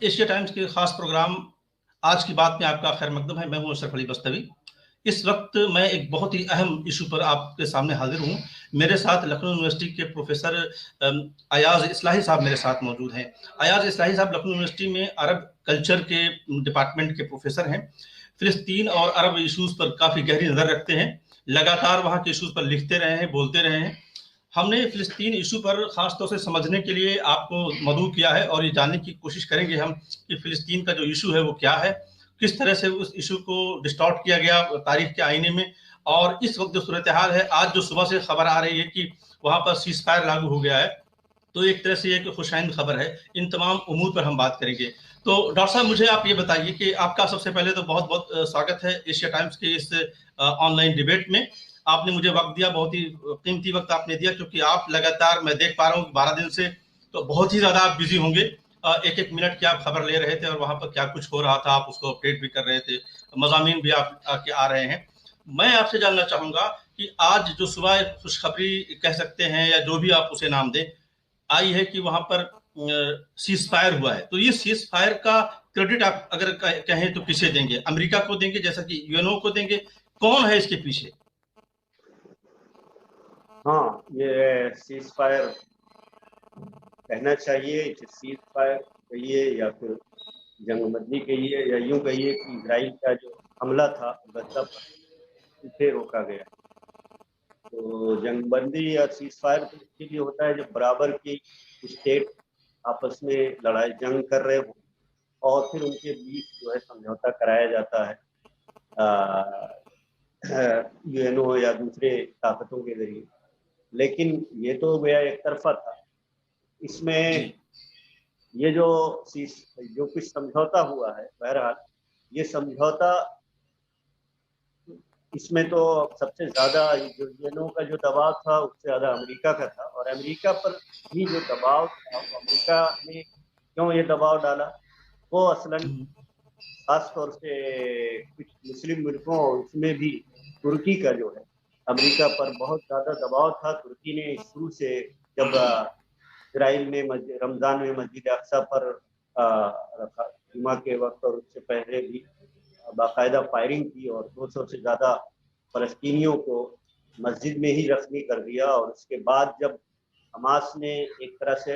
Asia times के खास programme आज की बात में आपका खैर मकदम है। मैं हूं अशरफ अली बस्तवी। इस वक्त मैं एक बहुत ही अहम इशू पर आपके सामने हाजिर हूं। मेरे साथ लखनऊ यूनिवर्सिटी के प्रोफेसर अयाज इस्लाही साहब मेरे साथ मौजूद हैं। अयाज इस्लाही साहब लखनऊ यूनिवर्सिटी में अरब कल्चर के डिपार्टमेंट के प्रोफेसर हैं। फिलिस्तीन और अरब इशूज़ पर काफ़ी गहरी नज़र रखते हैं। लगातार वहाँ के इशूज़ पर लिखते रहे हैं, बोलते रहे हैं। हमने फिलिस्तीन इशू पर ख़ास तौर से समझने के लिए आपको मदऊ किया है और ये जानने की कोशिश करेंगे हम कि फिलिस्तीन का जो इशू है वो क्या है, किस तरह से उस इशू को डिस्टॉर्ट किया गया तारीख के आईने में, और इस वक्त जो सूरत हाल है, आज जो सुबह से खबर आ रही है कि वहाँ पर सीज फायर लागू हो गया है, तो एक तरह से एक खुशाइंद खबर है। इन तमाम उमूर पर हम बात करेंगे। तो डॉक्टर साहब, मुझे आप ये बताइए कि आपका सबसे पहले तो बहुत बहुत स्वागत है एशिया टाइम्स के इस ऑनलाइन डिबेट में। आपने मुझे वक्त दिया, बहुत ही कीमती वक्त आपने दिया, क्योंकि आप लगातार, मैं देख पा रहा हूँ 12 दिन से, तो बहुत ही ज़्यादा आप बिजी होंगे। एक एक मिनट की आप खबर ले रहे थे और वहाँ पर क्या कुछ हो रहा था आप उसको अपडेट भी कर रहे थे, मज़ामीन भी आप आके आ रहे हैं। मैं आपसे जानना चाहूँगा कि आज जो सुबह खुशखबरी कह सकते हैं या जो भी आप उसे नाम दें, आई है कि वहां पर सीज फायर हुआ है, तो ये सीज फायर का क्रेडिट आप अगर कहें तो किसे देंगे? अमेरिका को देंगे, जैसा कि यूएनओ को देंगे? कौन है इसके पीछे? हाँ, ये सीज फायर कहना चाहिए, सीज फायर कहिए या फिर जंगबंदी कहिए या यूं कहिए कि इजराइल का जो हमला था गजा पर, उसे रोका गया। तो जंगबंदी या सीज फायर तो इसके लिए होता है जब बराबर की स्टेट आपस में लड़ाई जंग कर रहे हो और फिर उनके बीच जो है समझौता कराया जाता है यूएनओ या दूसरे ताकतों के जरिए। लेकिन ये तो गया एक तरफा था। जी। इसमें ये जो कुछ समझौता हुआ है, बहरहाल ये समझौता, इसमें तो सबसे ज्यादा जो यूएनओ का जो दबाव था उससे ज्यादा अमेरिका का था। और अमेरिका पर भी जो दबाव था, अमेरिका ने क्यों ये दबाव डाला, वो असलन खास तौर से कुछ मुस्लिम मुल्कों और उसमें भी तुर्की का जो है अमेरिका पर बहुत ज्यादा दबाव था। तुर्की ने शुरू से, जब इसराइल ने रमजान में मस्जिद अक्सा पर रखा जुमा के वक्त और उससे पहले भी बाकायदा फायरिंग की और 200 से ज्यादा फलस्तीनियों को मस्जिद में ही जख्मी कर दिया। और उसके बाद जब हमास ने एक तरह से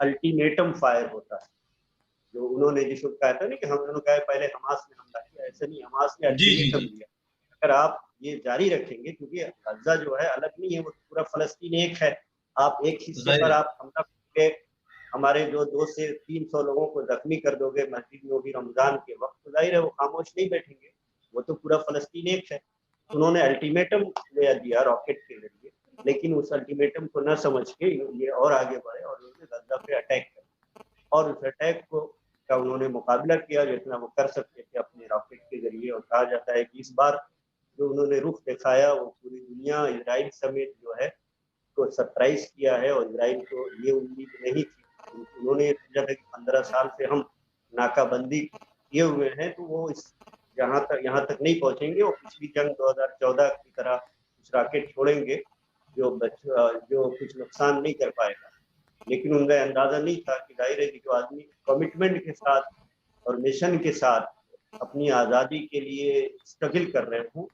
अल्टीमेटम फायर होता है, जो उन्होंने जिसको कहा था ना कि हम उन्होंने कहा पहले हमास ने हमला किया, ऐसे नहीं, हमास ने जी जी अल्टीमेटम जी। दिया अगर आप ये जारी रखेंगे, क्योंकि गजा जो है अलग नहीं है, वो पूरा फलस्तीन एक है, आप एक हिस्से जाहिर पर है। आप हमला करके हमारे जो 200 से 300 लोगों को जख्मी कर दोगे मस्जिद में, वो भी रमजान के वक्त, तो जाहिर है वो खामोश नहीं बैठेंगे, वो तो पूरा फलस्तीन एक है। उन्होंने अल्टीमेटम दिया रॉकेट के जरिए, लेकिन उस अल्टीमेटम को न समझ के ये और आगे बढ़े और उन्होंने गजा पे अटैक किया। और उस अटैक को का उन्होंने मुकाबला किया जितना वो कर सकते थे अपने रॉकेट के जरिए। और कहा जाता है कि इस बार जो उन्होंने रुख दिखाया वो पूरी दुनिया, इजराइल समेत जो है, को सरप्राइज किया है। और इजराइल को ये उम्मीद नहीं थी, उन्होंने सोचा था कि 15 साल से हम नाकाबंदी किए हुए हैं, तो वो इस यहाँ तक नहीं पहुंचेंगे, वो पिछली जंग 2014 की तरह कुछ रॉकेट छोड़ेंगे जो कुछ नुकसान नहीं कर पाएगा। लेकिन उनका अंदाजा नहीं था कि जाहिर है कि जो आदमी कमिटमेंट के साथ और मिशन के साथ अपनी आज़ादी के लिए स्ट्रगल कर रहे हों,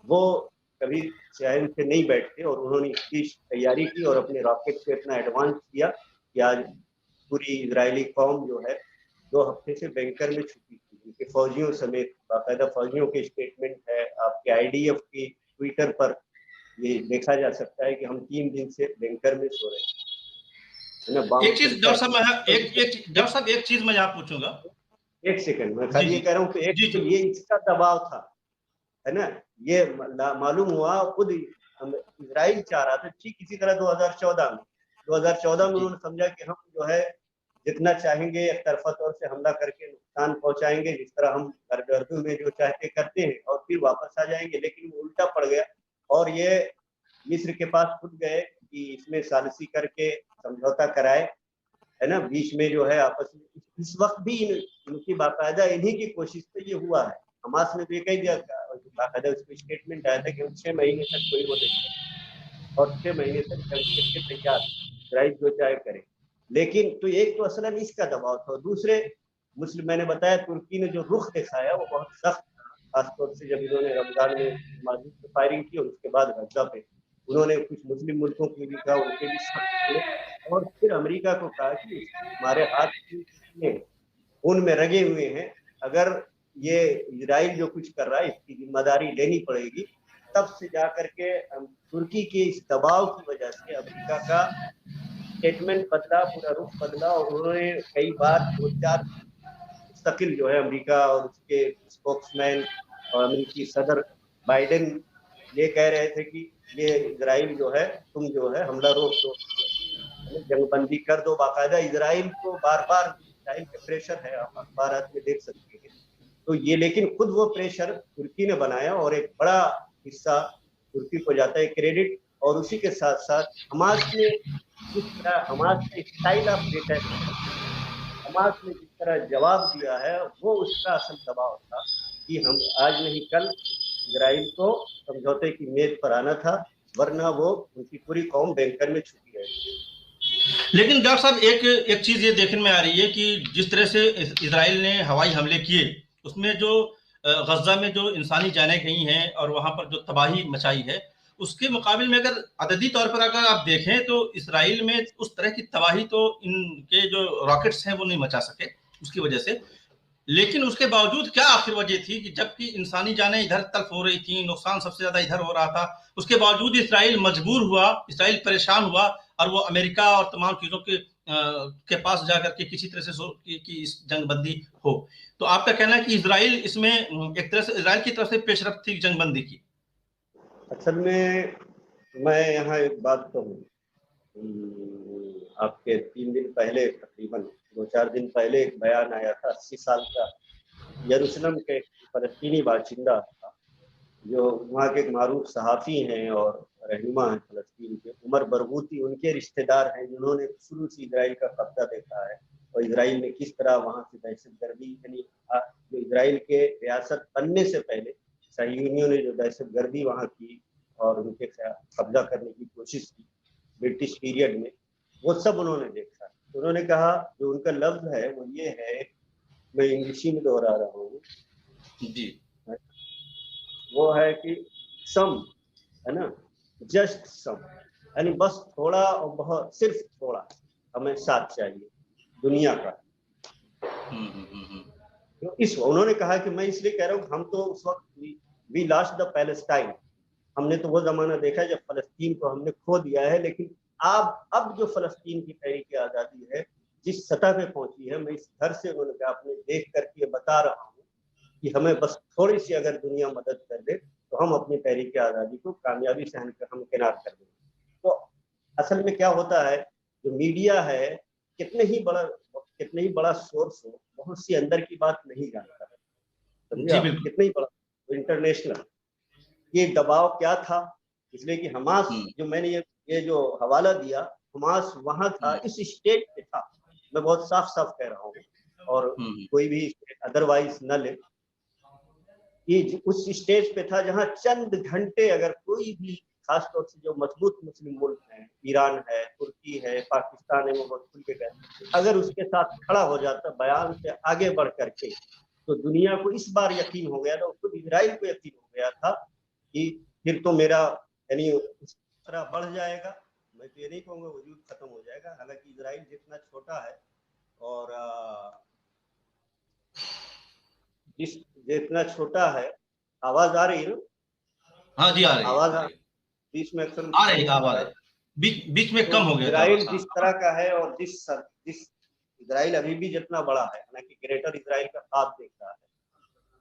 वो कभी चैन से नहीं बैठते। और उन्होंने इसकी तैयारी की और अपने रॉकेट को इतना एडवांस किया कि आज पूरी इजरायली कौम जो है 2 हफ्ते से बैंकर में छुपी थी, उनके फौजियों समेत बाकायदा फौजियों के स्टेटमेंट है, आपके आईडीएफ की ट्विटर पर ये देखा जा सकता है कि हम 3 दिन से बैंकर में सो रहे हैं ना, एक बॉम्ब चीज फिरता डॉक्टर है। साहब, मैं डॉक्टर एक साहब एक चीज मैं यहाँ पूछूंगा। एक सेकंड, मैं जी खाली ये जी कह रहा हूँ कि एक जी तो जी। ये इसका दबाव था, है ना, ये मालूम हुआ खुद इजराइल चाह रहा था ठीक इसी तरह 2014 में जी उन्होंने समझा कि हम जो है जितना चाहेंगे एक तरफा तौर से हमला करके नुकसान पहुंचाएंगे, जिस तरह हम गर्दू में जो चाहते करते हैं, और फिर वापस आ जाएंगे। लेकिन वो उल्टा पड़ गया और ये मिस्र के पास खुद गए कि इसमें सालिसी करके समझौता कराए, है ना, बीच में जो है आपस में। इस वक्त भी इनकी बाकायदा इन्हीं की कोशिश से ये हुआ है। हमास ने तो ये कह दिया, बाकायदा उसमें स्टेटमेंट आया था कि हम 6 महीने तक कोई वो नहीं करें और 6 महीने तक जंग के लिए तैयार, इसराइल जो चाहे करे। लेकिन तो एक तो असल इसका दबाव था, दूसरे मुस्लिम, मैंने बताया तुर्की ने जो रुख दिखाया वो बहुत सख्त था, खासतौर से जब इन्होंने रमजान में मस्जिद पे फायरिंग की और उसके बाद गजा पे उन्होंने कुछ मुस्लिम मुल्कों की भी कहा, उनके भी सख्त किए, और फिर अमेरिका को कहा कि हमारे हाथ में खून में रंगे हुए हैं, अगर ये इजराइल जो कुछ कर रहा है इसकी जिम्मेदारी लेनी पड़ेगी। तब से जाकर के तुर्की के इस दबाव की वजह से अमेरिका का स्टेटमेंट बदला, पूरा रुख बदला, और उन्होंने कई बार 2-4 मुस्तकिल जो है अमेरिका और उसके स्पोक्समैन और अमेरिकी सदर बाइडेन ये कह रहे थे कि ये इजराइल जो है, तुम जो है हमला रोक दो, जंगबंदी कर दो। बाकायदा इजराइल को बार बार इजराइल के प्रेशर है, आप अखबार में देख सकते हैं। तो ये लेकिन खुद वो प्रेशर तुर्की ने बनाया और एक बड़ा हिस्सा तुर्की को जाता है क्रेडिट। और उसी के साथ साथ हमास ने जिस तरह, हमास का स्टाइल ऑफ डिटेक्ट, हमास ने जिस तरह जवाब दिया है वो उसका असल दबाव था कि हम आज नहीं कल इजराइल को समझौते की मेज पर आना था, वरना वो उनकी पूरी कौम बैंकर में छुपी रहेगी। लेकिन डॉक्टर साहब एक चीज ये देखने में आ रही है कि जिस तरह से इसराइल ने हवाई हमले किए, उसमें जो गजा में जो इंसानी जानें गई हैं और वहां पर जो तबाही मचाई है, उसके मुकाबले में अगर अददी तौर पर अगर आप देखें तो इसराइल में उस तरह की तबाही तो इनके जो रॉकेट्स हैं वो नहीं मचा सके उसकी वजह से। लेकिन उसके बावजूद क्या आखिर वजह थी कि जबकि इंसानी जानें इधर तल्फ हो रही थी, नुकसान सबसे ज्यादा इधर हो रहा था, उसके बावजूद इसराइल मजबूर हुआ, इसराइल परेशान हुआ और वो अमेरिका और तमाम चीजों के पास जाकर के किसी तरह से कि इस जंगबंदी हो। तो आपका कहना है कि इसराइल इसमें एक तरह से इसराइल की तरफ से पेशरफ थी जंगबंदी की? असल में मैं यहाँ एक बात कहूँ, आपके 3 दिन पहले, तकरीबन 2-4 दिन पहले एक बयान आया था 80 साल का यरूशलेम के फलस्तीनी बाशिंदा था, जो वहाँ के एक मारूफ सहाफ़ी हैं और रहनुमा हैं फलस्तीन के, उमर बरगूती उनके रिश्तेदार हैं, जिन्होंने शुरू से इजराइल का कब्जा देखा है और इजराइल ने किस तरह वहाँ से दहशतगर्दी, यानी जो इजराइल के रियासत बनने से पहले सहयोनियों ने जो दहशतगर्दी वहाँ की और उनके कब्जा करने की कोशिश की ब्रिटिश पीरियड में, वो सब उन्होंने देखा। तो उन्होंने कहा, जो उनका लफ्ज है वो ये है, मैं इंग्लिशी में दोहरा रहा हूँ जी। वो है कि सम, है ना, जस्ट सम, यानी बस थोड़ा और बहुत, सिर्फ थोड़ा हमें साथ चाहिए दुनिया का। तो इस उन्होंने कहा कि मैं इसलिए कह रहा हूँ, हम तो उस वक्त वी लॉस्ट द पैलेस्टाइन, हमने तो वो जमाना देखा जब फलस्तीन को हमने खो दिया है, लेकिन अब जो फलस्तीन की तहरीक आज़ादी है जिस सतह पे पहुंची है, मैं इस घर से उन्होंने कहा अपने देख करके बता रहा हूँ कि हमें बस थोड़ी सी अगर दुनिया मदद कर दे तो हम अपनी तहरीक आज़ादी को कामयाबी से हम किनार कर देंगे। तो असल में क्या होता है, जो मीडिया है कितने ही बड़ा सोर्स हो, बहुत सी अंदर की बात नहीं जानता, समझे जी आप, बिल्कुल। कितने ही बड़ा इंटरनेशनल ये दबाव क्या था। इसलिए कि हमास, जो मैंने ये जो हवाला दिया, हमास वहां था, इस स्टेज पे था, मैं बहुत साफ साफ कह रहा हूँ, और कोई भी अदरवाइज न ले, ये उस स्टेज पे था जहां चंद घंटे अगर कोई भी, खासतौर से जो मजबूत मुस्लिम मुल्क हैं, ईरान है, तुर्की है, पाकिस्तान है, वो बहुत खुल के कहते, अगर उसके साथ खड़ा हो जाता बयान से आगे बढ़ करके, तो दुनिया को इस बार यकीन हो गया था, खुद इजराइल को यकीन हो गया था कि फिर तो मेरा, यानी उस तरह बढ़ जाएगा, मैं तो ये नहीं कहूँगा वजूद खत्म हो जाएगा, हालांकि इजराइल जितना छोटा है और जितना छोटा है, आवाज आ रही है ना? हाँ जी, आ रही है, आवाज आ रही है। बीच में अक्सर आ कम रही है, होती आवाज जा है। रही। बीच में तो कम हो गया था इजराइल बस। जिस हाँ। तरह का है और जिस इजराइल अभी भी जितना बड़ा है, हालांकि ग्रेटर इजराइल का खाब देख रहा है,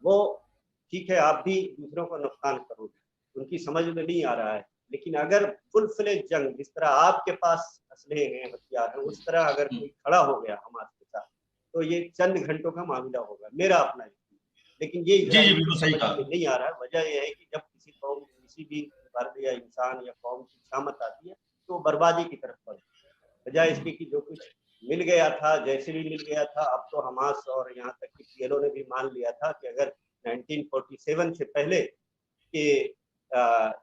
वो ठीक है, आप भी दूसरों को नुकसान करोगे, उनकी समझ में नहीं आ रहा है, लेकिन अगर फुल फ्लेज जंग, जिस तरह आपके पास असले हैं, हथियार हैं, उस तरह अगर कोई खड़ा हो गया हमारे के साथ, तो ये चंद घंटों का मामला होगा, मेरा अपना यकीन। लेकिन ये जी जी, इजराइल की बिल्कुल सही समझ कहा। में नहीं आ रहा है। वजह यह है कि जब किसी कौम, किसी भी फर्द या इंसान या कौम की शामत आती है तो वो बर्बादी की तरफ बढ़ती है, बजाय इसके कि जो कुछ मिल गया था, जैसे भी मिल गया था। अब तो हमास और यहाँ तक कि पीएलओ ने भी मान लिया था कि अगर 1947 से पहले के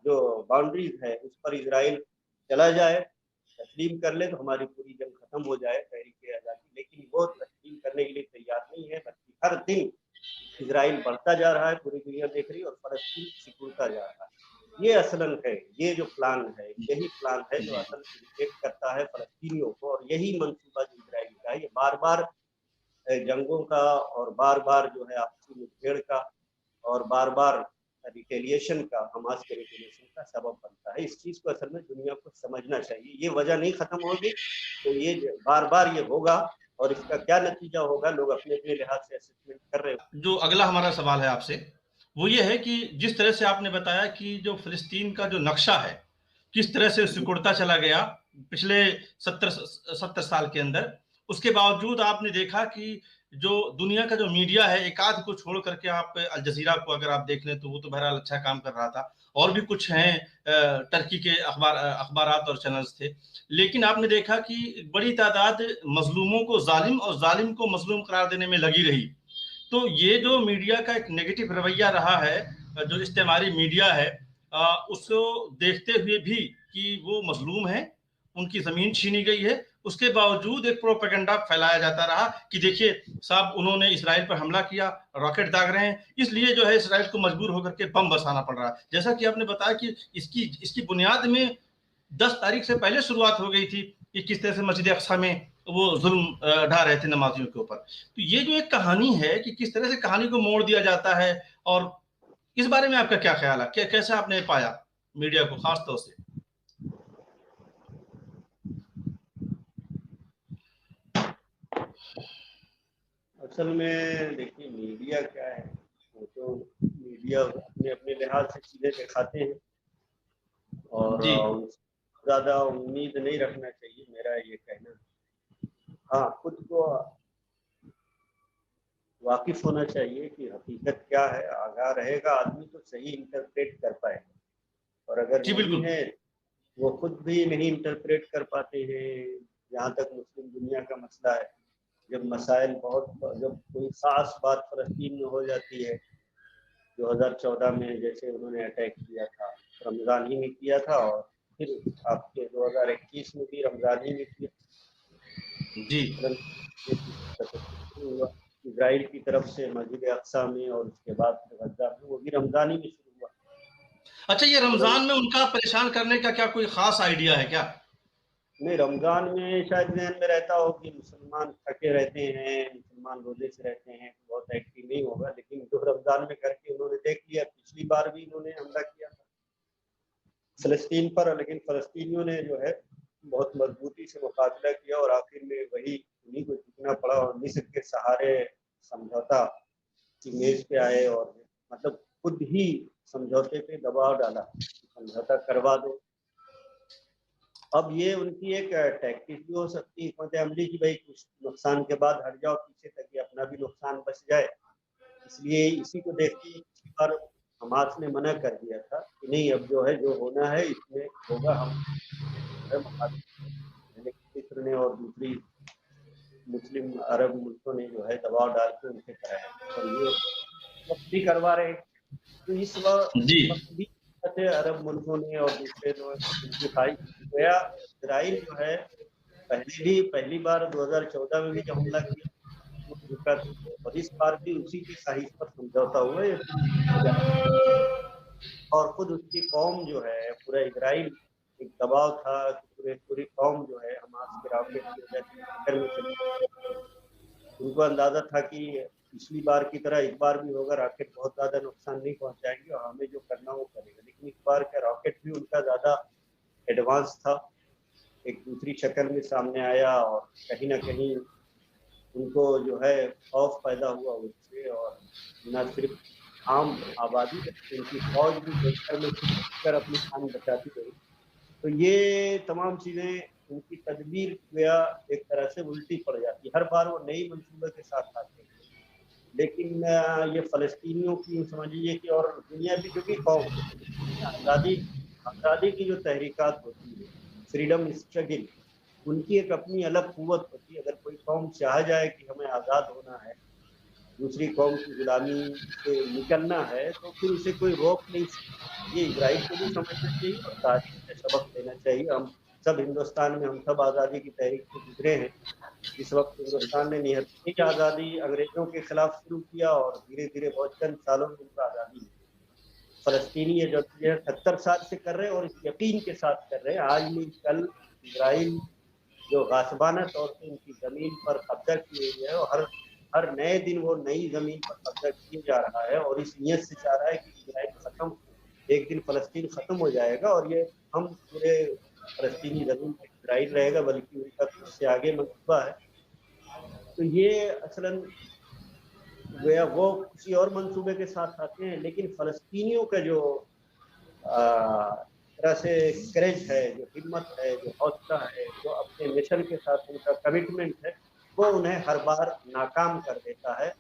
जो बाउंड्रीज है उस पर इजराइल चला जाए, तस्लीम कर ले, तो हमारी पूरी जंग खत्म हो जाए, तहरीक आज़ादी। लेकिन वो तस्लीम करने के लिए तैयार नहीं है, बल्कि हर दिन इजराइल बढ़ता जा रहा है, पूरी दुनिया देख रही है, और फलस्तीन सिकुड़ता जा रहा है। ये असलन है, ये जो प्लान है, यही प्लान है जो असल इरिटेट करता है फलस्तीनियों को, और यही मंसूबा जो इजराइल का है, ये बार बार जंगों का और बार बार जो है आपसी मुठभेड़ का और बार बार रिटेलिएशन का, हमास के रिटेलिएशन का सबब बनता है। इस चीज को असल में दुनिया को समझना चाहिए। ये वजह नहीं खत्म होगी तो ये बार बार ये होगा, और इसका क्या नतीजा होगा लोग अपने अपने लिहाज से असेसमेंट कर रहे हैं। जो अगला हमारा सवाल है आपसे वो ये है कि जिस तरह से आपने बताया कि जो फिलिस्तीन का जो नक्शा है किस तरह से सिकुड़ता चला गया पिछले 70 साल के अंदर, उसके बावजूद आपने देखा कि जो दुनिया का जो मीडिया है, एक आध को छोड़ करके आप अल जजीरा को अगर आप देख लें तो वो तो बहरहाल अच्छा काम कर रहा था, और भी कुछ हैं टर्की के अखबारात और चैनल्स थे, लेकिन आपने देखा कि बड़ी तादाद मजलूमों को जालिम और जालिम को मजलूम करार देने में लगी रही। तो ये जो मीडिया का एक नेगेटिव रवैया रहा है, जो इस्तेमारी मीडिया है, उसको देखते हुए भी कि वो मजलूम है, उनकी जमीन छीनी गई है, उसके बावजूद एक प्रोपेगेंडा फैलाया जाता रहा कि देखिए साहब उन्होंने इसराइल पर हमला किया, रॉकेट दाग रहे हैं, इसलिए जो है इसराइल को मजबूर होकर के बम बरसाना पड़ रहा है। जैसा कि आपने बताया कि इसकी बुनियाद में 10 तारीख से पहले शुरुआत हो गई थी कि किस तरह से मस्जिद अक्सा में वो जुल्म ढा रहे थे नमाजियों के ऊपर। तो ये जो एक कहानी है कि किस तरह से कहानी को मोड़ दिया जाता है, और इस बारे में आपका क्या ख्याल है, कैसे आपने पाया मीडिया को खास तौर से? असल में देखिए मीडिया क्या है, वो तो मीडिया अपने अपने लिहाज से चीजें दिखाते हैं, और ज्यादा उम्मीद नहीं रखना चाहिए, मेरा ये कहना है। हाँ, खुद को वाकिफ होना चाहिए कि हकीकत क्या है, आगाह रहेगा आदमी तो सही इंटरप्रेट कर पाएगा, और अगर नहीं है वो खुद भी नहीं इंटरप्रेट कर पाते हैं। जहाँ तक मुस्लिम दुनिया का मसला है, जब मसाइल जब कोई खास बात फलस्तीन में हो जाती है, 2014 में जैसे उन्होंने अटैक किया था, रमज़ान ही में किया था, और फिर आपके 2021 में भी रमज़ान ही में किया जी इजराइल की तरफ से मस्जिद अक्सा में, और उसके बाद गजा में, वो भी रमज़ान ही में शुरू हुआ। अच्छा, ये रमजान में उनका परेशान करने का क्या कोई खास आइडिया है क्या? नहीं, रमजान में शायद ध्यान में रहता हो कि मुसलमान थके रहते हैं, मुसलमान रोजे से रहते हैं, बहुत एक्टिव नहीं होगा, लेकिन जो रमजान में करके उन्होंने देख लिया, पिछली बार भी इन्होंने हमला किया था फलस्तीन पर, लेकिन फलस्तीनियों ने जो है बहुत मजबूती से मुकाबला किया, और आखिर में वही उन्हीं को झुकना पड़ा, और मिस्र के सहारे समझौता की मेज पे आए, और मतलब खुद ही समझौते पे दबाव डाला, समझौता करवा दो। अब ये उनकी एक टैक्टिक भी हो सकती है हिकमत अमली की, भाई कुछ नुकसान के बाद हट जाओ पीछे तक, कि अपना भी नुकसान बच जाए। इसलिए इसी को देखते हुए पिछली बार हमास ने मना कर दिया था कि नहीं, अब जो है जो होना है इसमें होगा, हम मिस्र ने और दूसरी मुस्लिम अरब मुल्कों ने जो है दबाव डाल के उनसे कराया, और ये वक्त भी करवा रहे। तो इस वक्त भी अरब मुल्कों ने और दूसरे उनकी ख्वाहिश गया। इसराइल जो है पहली बार 2014 में भी जब हमला किया वो झुका था, और इस बार भी उसी की ख्वाहिश पर समझौता हुआ है, और खुद उसकी कौम जो है, पूरा इजराइल एक दबाव था कि पूरी कौम जो है हमास के रॉकेट की वजह से फिक्र में चली। उनको अंदाजा था कि पिछली बार की तरह इस बार भी होगा, रॉकेट बहुत ज्यादा नुकसान नहीं पहुंचाएंगे, और हमें जो करना वो करेगा, लेकिन इस बार का रॉकेट भी उनका ज्यादा एडवांस था, एक दूसरी शक्ल में सामने आया, और कहीं ना कहीं उनको जो है खौफ पैदा हुआ उससे, और न सिर्फ आम आबादी उनकी फौज भी देखकर में कर अपनी जान बचाती रही। तो ये तमाम चीजें उनकी तदबीर गया एक तरह से उल्टी पड़ जाती, हर बार वो नई मंसूबे के साथ आते हैं। लेकिन ये फलस्तीनियों की समझ लीजिए कि, और दुनिया की जो भी कौम आज़ादी की जो तहरीकात होती है, फ्रीडम स्ट्रगल, उनकी एक अपनी अलग कुव्वत होती है। अगर कोई कौम चाह जाए कि हमें आज़ाद होना है, दूसरी कौम की गुलामी से निकलना है, तो फिर उसे कोई रोक नहीं सकता। ये इजराइल को भी समझना चाहिए और तारीख से सबक लेना चाहिए। हम सब हिंदुस्तान में हम सब आज़ादी की तहरीक से गुजरे हैं। इस वक्त हिंदुस्तान ने निहत्थी आज़ादी अंग्रेजों के खिलाफ शुरू किया और धीरे धीरे बहुत चंद सालों में उनको आज़ादी मिली। फलस्तीनी ये जद्दोजहद 70 साल से कर रहे हैं और इस यकीन के साथ कर रहे हैं आज नहीं कल इजराइल जो गासबाना तौर से उनकी जमीन पर कब्जा किए हुए है और हर नए दिन वो नई जमीन पर कब्जा किए जा रहा है और इस नियत से चाह रहा है कि इजराइल खत्म, एक दिन फलस्तीन खत्म हो जाएगा और ये हम पूरे फलस्तीनी जमीन पर इजराइल रहेगा, बल्कि उनका उससे आगे मंसूबा है। तो ये असलन वो किसी और मंसूबे के साथ आते हैं, लेकिन फलस्तीनियों का जो तरह से करेज है, जो हिम्मत है, जो हौसला है, जो अपने मिशन के साथ उनका कमिटमेंट है, वो उन्हें हर बार नाकाम कर देता है।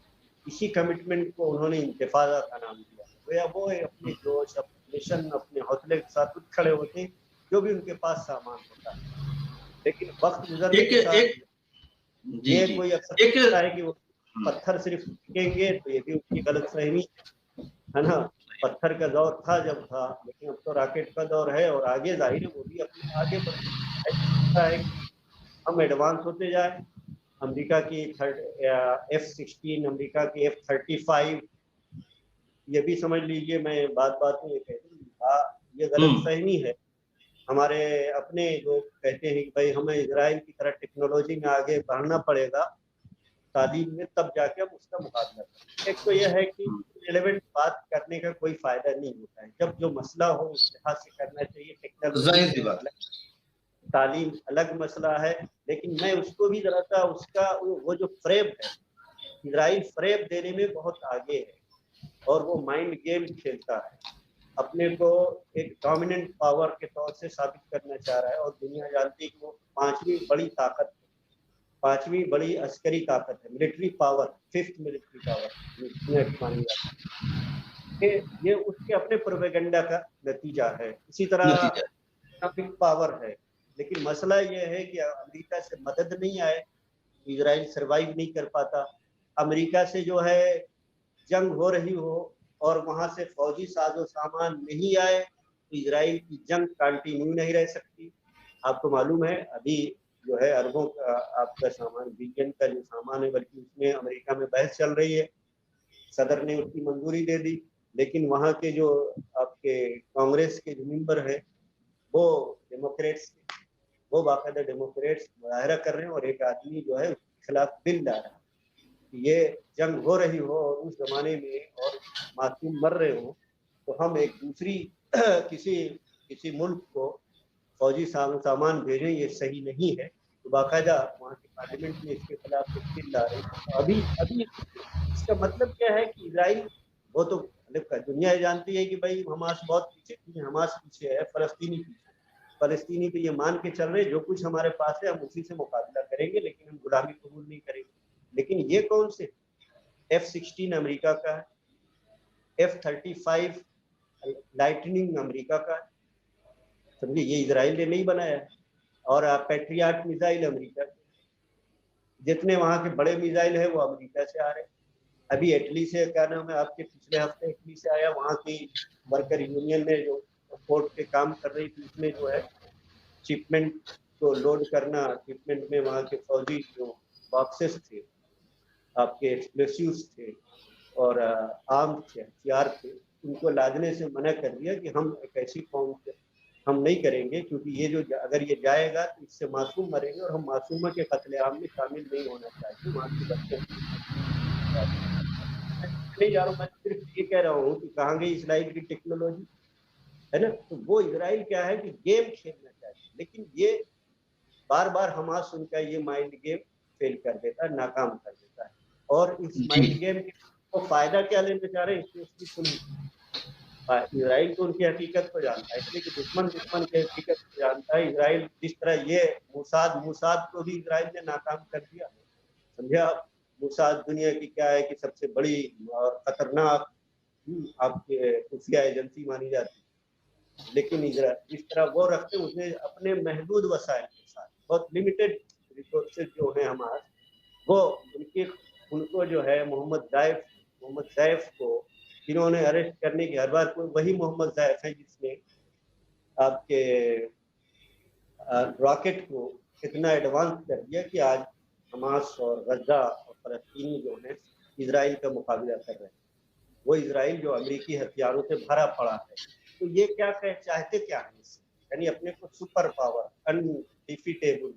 इसी कमिटमेंट को उन्होंने इंतिफादा का नाम दिया। वो अपने जोश, अपने मिशन, अपने हौसले के साथ उठ खड़े होते हैं, जो भी उनके पास सामान होता है। लेकिन वक्त गुजरने के साथ ये कोई अक्सर सोचता है कि वो पत्थर सिर्फ फेंकेंगे, तो ये भी उनकी गलतफहमी है ना। पत्थर का दौर था जब था, लेकिन अब तो रॉकेट का दौर है और आगे जाहिर है वो भी अपने आगे बढ़ता है। हम एडवांस होते जाए, अमेरिका की F-16, अमेरिका की F-35, ये भी समझ लीजिए, मैं बात में ये कह दूँ, ये गलतफहमी है। हमारे अपने लोग कहते हैं कि भाई हमें इजराइल की तरह टेक्नोलॉजी में आगे बढ़ना पड़ेगा तालीम में, तब जाके हम उसका मुकाबला करें। एक तो यह है कि रिलेवेंट बात करने का कोई फायदा नहीं होता है, जब जो मसला हो उस लिहाज से करना चाहिए। टेक्नोलॉजी तालीम अलग मसला है, लेकिन मैं उसको भी जरा सा उसका वो जो फ्रेम है, इजराइल फ्रेम देने में बहुत आगे है और वो माइंड गेम खेलता है, अपने को एक डोमिनेंट पावर के तौर से साबित करना चाह रहा है और दुनिया जानती है कि वो पांचवी बड़ी ताकत है, पांचवी बड़ी अस्करी ताकत है, military power, 5th military power दुनिया की मानी जाती है। ये उसके अपने प्रोपेगेंडा का नतीजा है। इसी तरह इकोनॉमिक पावर है, लेकिन मसला ये है कि अमेरिका से मदद नहीं आए, इजराइल सर्वाइव नहीं कर पाता। अमेरिका से जो है जंग हो रही हो और वहां से फौजी साजो सामान नहीं आए, तो इजराइल की जंग कंटिन्यू नहीं रह सकती। आपको मालूम है अभी जो है अरबों का आपका सामान, बिलियन का जो सामान है, बल्कि उसमें अमेरिका में बहस चल रही है। सदर ने उसकी मंजूरी दे दी, लेकिन वहाँ के जो आपके कांग्रेस के जो मेंबर है वो डेमोक्रेट्स, वो बाकायदा डेमोक्रेट्स मुजाहरा कर रहे हैं और एक आदमी जो है उसके खिलाफ बिल ला रहा है। ये जंग हो रही हो और उस जमाने में और मासूम मर रहे हो, तो हम एक दूसरी किसी मुल्क को फौजी सामान भेजें, ये सही नहीं है। तो बाकायदा वहाँ के पार्लियामेंट में इसके खिलाफ एक बिल ला रही है। अभी इसका मतलब क्या है कि इजराइल, वो तो दुनिया जानती है कि भाई हमास बहुत पीछे, हमास पीछे है, फलस्तीनी पीछे। फलस्तीनी तो ये मान के चल रहे जो कुछ हमारे पास है हम उसी से मुकाबला करेंगे, लेकिन हम गुलामी कबूल नहीं करेंगे। लेकिन ये कौन से? F-16 अमेरिका का है, F-35 लाइटनिंग अमेरिका का है, समझिए, ये इजराइल ने नहीं बनाया है। और पैट्रियट मिसाइल अमेरिका के, जितने वहां के बड़े मिसाइल है वो अमेरिका से आ रहे हैं। अभी इटली से, क्या नाम है आपके, पिछले हफ्ते इटली से आया, वहाँ की वर्कर यूनियन ने जो पोर्ट पे काम कर रही थी उसमें जो है शिपमेंट को लोड करना, शिपमेंट में वहाँ के फौजी जो बॉक्सेस थे, आपके एक्सप्लोसिव्स थे और आर्म थे, हथियार थे, उनको लादने से मना कर दिया कि हम एक ऐसी कौम से हम नहीं करेंगे, क्योंकि ये जो अगर ये जाएगा तो इससे मासूम मरेंगे और हम मासूमा के कत्लेआम में शामिल नहीं होना चाहते। वहाँ के बच्चे नहीं जा रहा हूँ, मैं सिर्फ ये कह रहा हूँ कि कहाँ गई इसराइल की टेक्नोलॉजी, है ना। तो वो इजराइल क्या है कि गेम खेलना चाहते, लेकिन ये बार बार हमास उनका ये माइंड गेम फेल कर देता है, नाकाम कर देता है। और इस माइंड गेम को फायदा क्या लेना चाह रहे हैं, इसमें उसकी सुनी। इजराइल तो उनकी हकीकत को जानता है, इसलिए कि दुश्मन की हकीकत को जानता है। इजराइल जिस तरह ये मूसाद को भी इजराइल ने नाकाम कर दिया, समझे आप। मूसाद दुनिया की क्या है कि सबसे बड़ी और खतरनाक आपके खुफिया एजेंसी मानी जाती है, लेकिन इस तरह वो रखते उसने अपने महदूद वसाइल के साथ, बहुत लिमिटेड रिसोर्सेज जो है हमारे, वो उनको जो है मोहम्मद ज़ैफ को जिन्होंने अरेस्ट करने की, हर बार कोई वही मोहम्मद ज़ैफ है जिसने आपके रॉकेट को इतना एडवांस कर दिया कि आज हमास और गजा और फलस्तीनी जो है इजराइल का मुकाबला कर रहे हैं। वो इजराइल जो अमेरिकी हथियारों से भरा पड़ा है। तो ये क्या कह चाहते क्या है इससे, यानी अपने को सुपर पावर, अनडिफिटेबल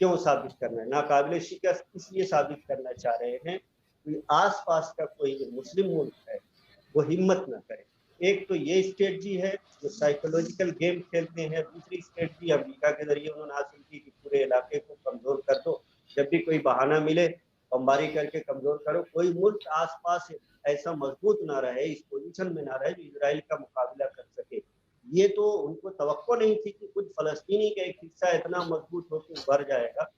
क्यों साबित करना है, नाकाबिले शिकस्त इसलिए साबित करना चाह रहे हैं कि आसपास का कोई जो मुस्लिम मुल्क है वो हिम्मत न करे। एक तो ये स्ट्रेटजी है जो साइकोलॉजिकल गेम खेलते हैं, दूसरी स्ट्रेटजी अमेरिका के जरिए उन्होंने हासिल की कि पूरे इलाके को कमजोर कर दो, जब भी कोई बहाना मिले बमबारी करके कमजोर करो। कोई मुल्क आसपास ऐसा मजबूत ना रहे, इस पोजीशन में ना रहे जो इजराइल का मुकाबला कर सके। ये तो उनको तवक्को नहीं थी कि खुद फलस्तीनी का एक हिस्सा इतना मजबूत होकर उभर जाएगा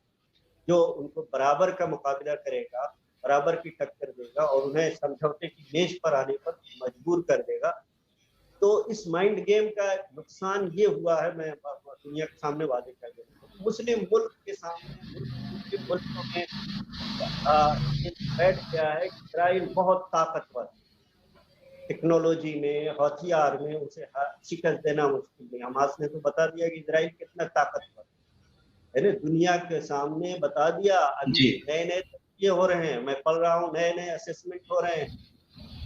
जो उनको बराबर का मुकाबला करेगा, बराबर की टक्कर देगा और उन्हें समझौते की मेज पर आने पर मजबूर कर देगा। तो इस माइंड गेम का नुकसान ये हुआ है, मैं दुनिया के सामने वादे कर देता हूँ। मुस्लिम मुल्क के सामने, मुस्लिम मुल्कों में बैठ गया है कि इजराइल बहुत ताकतवर, टेक्नोलॉजी में, हथियार में उसे शिकस्त देना मुश्किल नहीं। हमास ने तो बता दिया कि इजराइल कितना ताकतवर है ना, दुनिया के सामने बता दिया। अभी नए नए ये हो रहे हैं, मैं पढ़ रहा हूँ, नए नए असेसमेंट हो रहे हैं,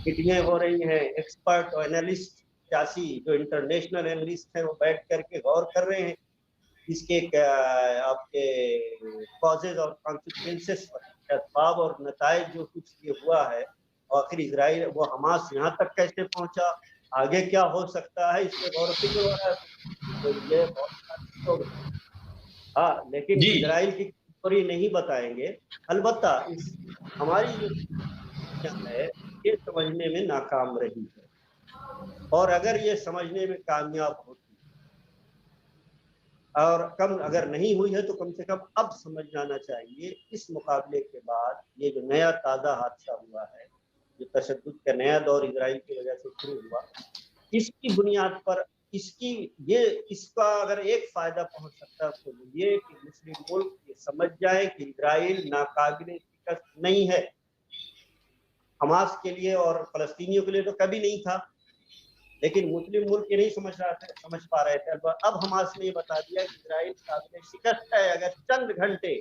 मीटिंगें हो रही हैं, एक्सपर्ट और एनालिस्ट सियासी जो इंटरनेशनल एनालिस्ट हैं वो बैठ करके गौर कर रहे हैं इसके आपके कॉजेज और कॉन्सिक्वेंसेस पर, असबाब और नतायज जो कुछ ये हुआ है, और आखिर इजराइल वो हमास यहाँ तक कैसे पहुंचा, आगे क्या हो सकता है, इस पर गौर फिक्र हो रहा है। तो ये बहुत हाँ, लेकिन इजराइल की स्टोरी नहीं बताएंगे। अलबत्ता इस हमारी जो है ये समझने में नाकाम रही है, और अगर ये समझने में कामयाब होती और कम अगर नहीं हुई है तो कम से कम अब समझ जाना चाहिए इस मुकाबले के बाद ये जो नया ताज़ा हादसा हुआ है, जो तशद्दुद का नया दौर इजराइल की वजह से शुरू हुआ, इसकी बुनियाद पर इसका अगर एक फायदा पहुंच सकता है तो ये कि मुस्लिम मुल्क ये समझ जाए कि इजराइल नाकाबिले शिकस्त नहीं है। हमास के लिए और फलस्तीनियों के लिए तो कभी नहीं था, लेकिन मुस्लिम मुल्क ये नहीं समझ पा रहे थे। अब हमास ने ये बता दिया कि इजराइल काबिल शिकस्त है, अगर चंद घंटे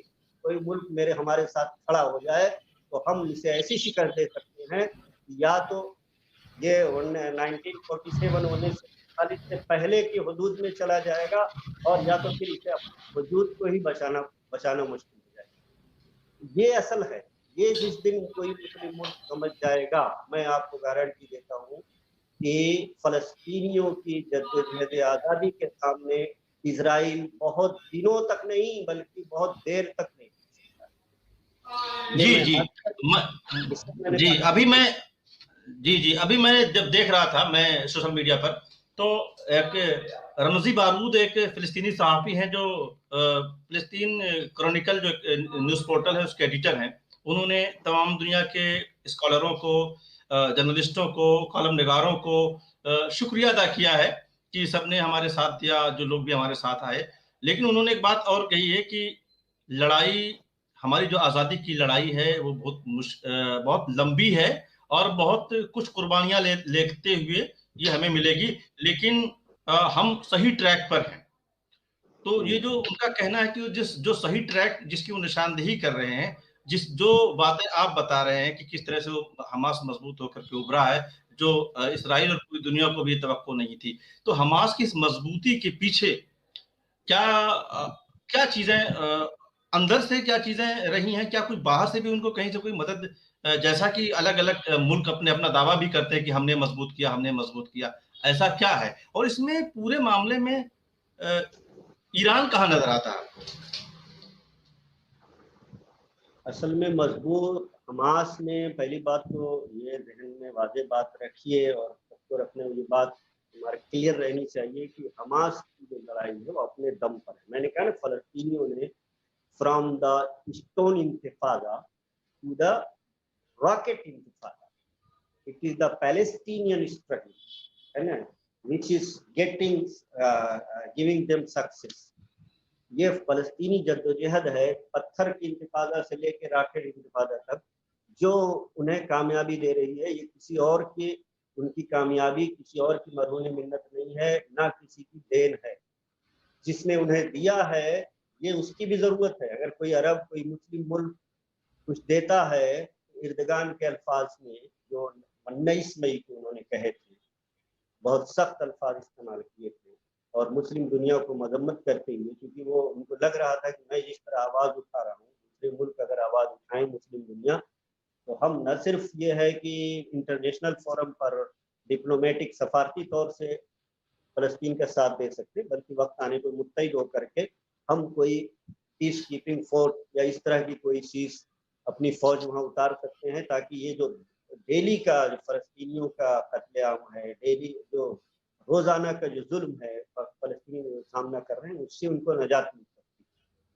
कोई मुल्क हमारे साथ खड़ा हो जाए तो हम इसे ऐसी शिकस्त दे सकते हैं, या तो ये 1947 से पहले की हदूद में चला जाएगा, और या तो फिर इसे वजूद को ही बचाना मुश्किल हो जाएगा। ये असल है, ये जिस दिन कोई मुस्लिम मुल्क समझ जाएगा, मैं आपको गारंटी देता हूँ कि फलस्तीनियों की जद्दोजहद आज़ादी के सामने इजराइल बहुत दिनों तक नहीं बल्कि बहुत देर तक नहीं। अभी मैं जब देख रहा था मैं सोशल मीडिया पर, तो एक रमजी बारूद एक फिलिस्तीनी सहाफ़ी हैं जो फिलिस्तीन क्रॉनिकल जो न्यूज़ पोर्टल है उसके एडिटर हैं। उन्होंने तमाम दुनिया के स्कॉलरों को, जर्नलिस्टों को, कॉलम निगारों को शुक्रिया अदा किया है कि सबने हमारे साथ दिया, जो लोग भी हमारे साथ आए। लेकिन उन्होंने एक बात और कही है कि लड़ाई, हमारी जो आज़ादी की लड़ाई है वो बहुत लंबी है और बहुत कुछ कुर्बानियां लेते हुए ये हमें मिलेगी, लेकिन हम सही ट्रैक पर हैं। तो ये जो उनका कहना है कि जो सही ट्रैक जिसकी वो निशानदेही कर रहे हैं, जो बातें आप बता रहे हैं कि किस तरह से वो हमास मजबूत होकर के उभरा है, जो इसराइल और पूरी दुनिया को भी तवक्को नहीं थी। तो हमास की इस मजबूती के पीछे क्या चीजें, अंदर से क्या चीजें रही हैं, क्या कुछ बाहर से भी उनको कहीं से कोई मदद, जैसा कि अलग अलग मुल्क अपना दावा भी करते हैं कि हमने मजबूत किया, ऐसा क्या है? और इसमें पूरे मामले में ईरान कहाँ नजर आता है आपको? असल में मजबूत हमास ने, पहली बात तो ये जहन में वाज़ेह बात रखिए और सबको रखने में ये बात हमारे क्लियर रहनी चाहिए कि हमास की जो लड़ाई है वो अपने दम पर है। मैंने कहा ना, फलस्तीनियों ने फ्रॉम द स्टोन इंतिफादा टू द रॉकेट इंतिफादा, it is the Palestinian struggle, है ना, which is giving them success। ये फलस्तीनी जद्दोजहद है, पत्थर की इंतिफादा से लेकर रॉकेट इंतिफादा तक, जो उन्हें कामयाबी दे रही है। ये किसी और की, उनकी कामयाबी किसी और की मरहून मिन्नत नहीं है, ना किसी की देन है, जिसने उन्हें दिया है, ये उसकी भी ज़रूरत है। अगर कोई अरब, कोई मुस्लिम मुल्क कुछ देता है, एर्दोगान के अल्फाज में जो 19 मई को उन्होंने कहे थे, बहुत सख्त अल्फाज इस्तेमाल किए थे और मुस्लिम दुनिया को मजम्मत करते हुए, क्योंकि वो उनको लग रहा था कि मैं जिस तरह आवाज़ उठा रहा हूँ, दूसरे मुल्क अगर आवाज़ उठाएं मुस्लिम दुनिया, तो हम न सिर्फ ये है कि इंटरनेशनल फोरम पर डिप्लोमेटिक सफारती तौर से फलस्तीन का साथ दे सकते, बल्कि वक्त आने पर मुत्तहिद होकर के हम कोई पीस कीपिंग फोर्स या इस तरह की कोई चीज अपनी फौज वहां उतार सकते हैं, ताकि ये जो डेली का जो फलस्तीनियों का कत्लेआम है, डेली जो रोजाना का जो जुल्म है फलस्तीनी सामना कर रहे हैं, उससे उनको निजात मिल सकती है।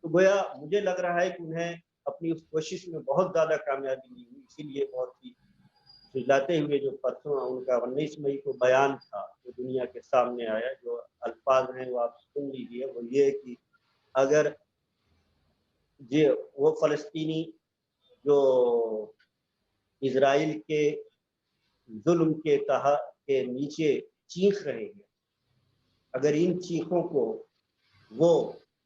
तो गोया मुझे लग रहा है कि उन्हें अपनी उस कोशिश में बहुत ज्यादा कामयाबी मिली हुई, इसीलिए बहुत ही सुझलाते हुए जो परसों उनका 19 मई को बयान था जो दुनिया के सामने आया, जो अल्फाज हैं वो आप सुन लीजिए। वो ये कि अगर ये वो फलस्तीनी जो इजराइल के जुल्म के तहत के नीचे चीख रहे हैं, अगर इन चीखों को वो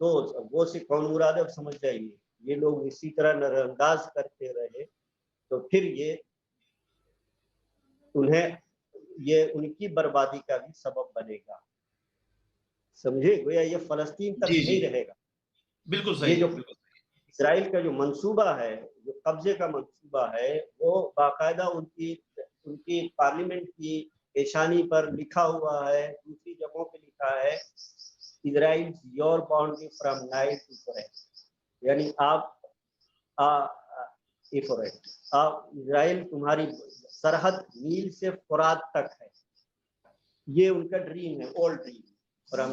तो वो से कौन मुराद है समझ जाइए, ये लोग इसी तरह नजरअंदाज करते रहे तो फिर ये उन्हें ये उनकी बर्बादी का भी सबब बनेगा। समझे? गोया ये फलस्तीन तक जी जी, नहीं रहेगा। बिल्कुल ये सही, जो बिल्कुल सही। इसराइल का जो मंसूबा है, जो कब्जे का मंसूबा है, वो बाकायदा उनकी उनकी पार्लियामेंट की पेशानी पर लिखा हुआ है, दूसरी जगहों पे लिखा है, Israel your boundary from Nile to forest, यानी आप इजराइल तुम्हारी सरहद नील से फुरात तक है। ये उनका ड्रीम है, ओल्ड ड्रीम। फ्रॉम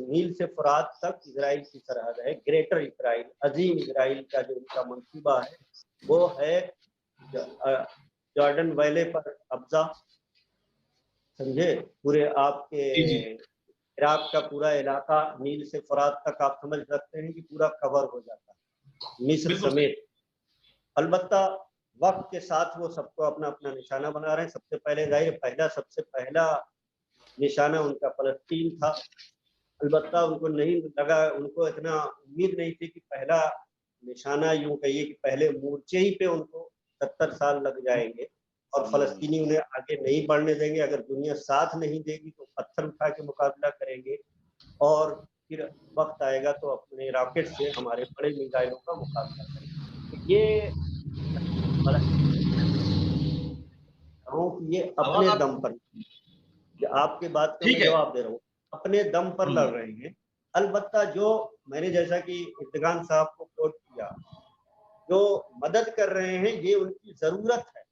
नील से फुरात तक इजराइल की सरहद है, ग्रेटर इजराइल, अजीम इजराइल का जो उनका मंसूबा है वो है जॉर्डन वैले पर कब्जा। समझे? पूरे आपके जी जी, इराक का पूरा इलाका नील से फुरात तक आप समझ सकते हैं कि पूरा कवर हो जाता है, मिस्र बिल्कुल सही। समेत। अलबत्ता वक्त के साथ वो सबको अपना अपना निशाना बना रहे हैं। सबसे पहले जाहिर सबसे पहला निशाना उनका फलस्तीन था। अलबत्ता उनको नहीं लगा, उनको इतना उम्मीद नहीं थी कि पहला निशाना, यूं कहिए कि पहले मोर्चे ही पे उनको 70 साल लग जाएंगे और फलस्तीनी उन्हें आगे नहीं बढ़ने देंगे। अगर दुनिया साथ नहीं देगी तो पत्थर उठा के मुकाबला करेंगे और फिर वक्त आएगा तो अपने रॉकेट से हमारे बड़े मिसाइलों का मुकाबला करेंगे। तो ये ये आवाज अपने आप दम पर, आपके बात का ठीक मैं है। जवाब दे रहा हूँ, अपने दम पर लड़ रहे हैं। अलबत्ता जो मैंने जैसा कि इर्तिगान साहब को कोट किया, जो मदद कर रहे हैं ये उनकी जरूरत है।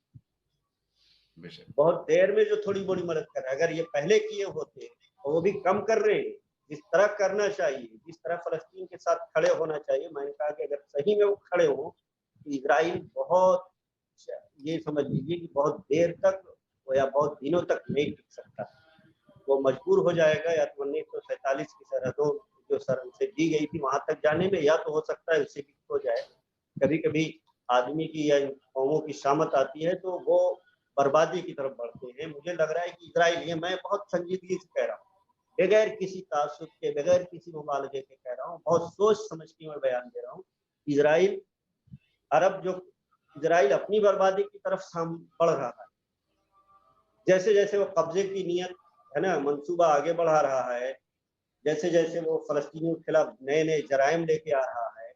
बहुत देर में जो थोड़ी बड़ी मदद कर रहे हैं, अगर ये पहले किए होते तो वो भी कम कर रहे हैं। जिस तरह करना चाहिए, जिस तरह फलस्तीन के साथ खड़े होना चाहिए, मैंने कहा कि अगर सही में वो खड़े हों तो इजराइल बहुत, ये समझ लीजिए कि बहुत देर तक या बहुत दिनों तक नहीं टिक सकता। वो मजबूर हो जाएगा या तो 1947 की सरहदों जो सर उसे दी गई थी वहां तक जाने में, या तो हो सकता है उससे भी हो जाए। कभी कभी आदमी की या कौमों की शामत आती है तो वो बर्बादी की तरफ बढ़ते हैं। मुझे लग रहा है कि इजराइल, ये मैं बहुत संजीदगी से कह रहा हूँ, बगैर किसी तासुब के, बगैर किसी मुबालगे के कह रहा हूँ, बहुत सोच समझ के मैं बयान दे रहा हूँ। इजराइल अरब जो इजराइल अपनी बर्बादी की तरफ बढ़ रहा है, जैसे जैसे वो कब्जे की नीयत है ना मंसूबा आगे बढ़ा रहा है, जैसे जैसे वो फलस्तीनियों के खिलाफ नए नए जराइम लेके आ रहा है।